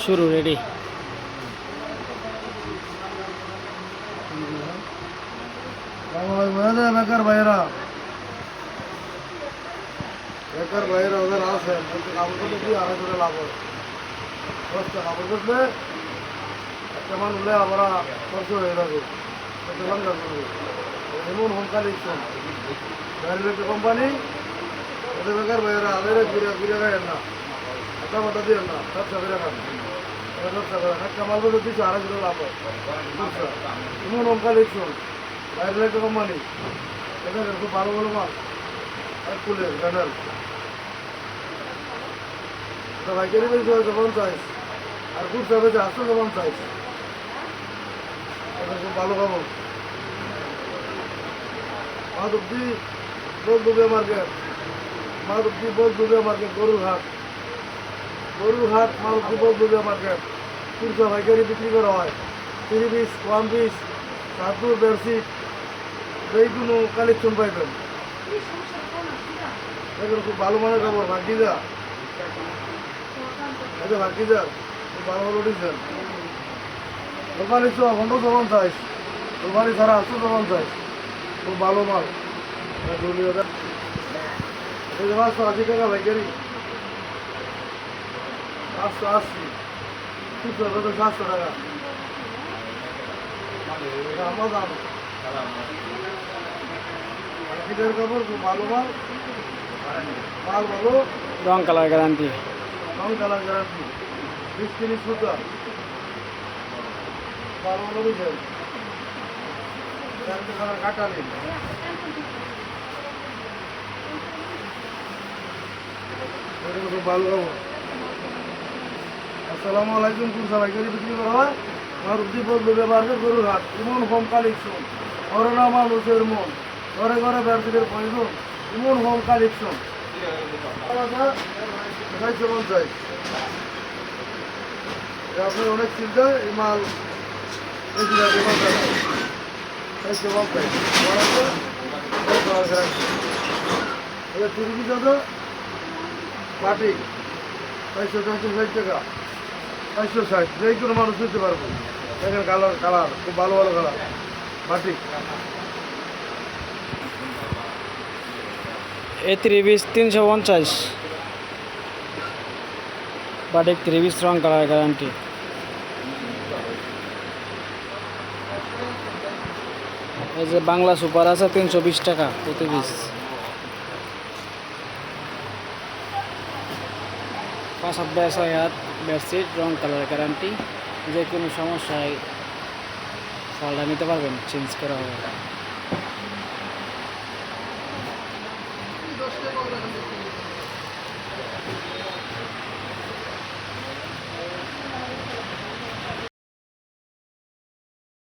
শুরু রেডি। বেকার ভাইয়েরা বেকার ভাইয়েরা ওদের আছে কাপড় করলে কি আড়াই করে লাভ হয়। দশটা কাপড় করলে একটা মান হলে আমরা খরচ হয়ে যাবে। এমন হোমকাল ইচ্ছেন বাইরের একটা কোম্পানি ওদের বেকার ভাইয়েরা আদের ঘুরে গায়েন না, একটা মাথা দিয়ে না, ব্যবসা করে খান। ব্যবসা করেন একটা মাল বলে দিচ্ছে আড়াই করে লাভ হয়। এমন হোমকাল ইচ্ছুন বাইরের একটা কোম্পানি এটা খুব ভালো ভালো মাল আর ফুলের ব্যানার ভাইকারি বেশি হয়েছে 50 আর খুচরা বেশি 850। এটা খুব ভালো খবর। মাধবদী বলদুবিয়া মার্কেট, মাধবদী বলদুবিয়া মার্কেট, গরুর হাট মাধবদী বলদুবিয়া মার্কেট। খুচরা ভাইকারি বিক্রি করা হয় 3 পিস 1 পিস চাদর বেডশিট এই কোনো কালেকশন পাইবেন। এগুলো খুব ভালো মানের খবর। ভাগ্যিজা আচ্ছা ভাগ্যিজা খুব ভালো ভালো ডিজাইন দোকানি 150 দোকানি ছাড়া 850। খুব ভালো মাল। 580 টাকা ভাইকারি, 580 খুচরা 700 টাকা। আমার দাম ভাগ্যিজার খবর খুব ভালো মাল। মাল ভালো, রং কালার গ্যারান্টি। রং কালার গ্যারান্টি, 20-30 ফুটা ভালো ভালো ডিজাইন। কাটা নেই। খুব ভালো খবর। আসসালামু আলাইকুম। খুচরা পাইকারি বিক্রি করা হয় মারুতি বলবে মার্কেট গরুর হাট। এমন হোম কালেকশন করোনা মানুষের মন, ঘরে ঘরে ব্যবসায়ীদের প্রয়োজন এমন হোম কালেকশন। 450 আপনার অনেক চিন্তা এই মাল বেশি লাগে 450 তিরিশ দাদা বাটিক 460 টাকা, 460 যে কোনো মানুষ নিতে পারবো। দেখেন কালার কালার খুব ভালো ভালো কালার বাটিক। এ 3 পিস 350, বাটিক 3 পিস রং কালার গ্যারান্টি। এই যে বাংলা সুপার আছে 320 টাকা প্রতি পিস। 5-6 বেডশিট রং কালার গ্যারান্টি। যে কোনো সমস্যায় ফলটা নিতে পারবেন, চেঞ্জ করা হবে।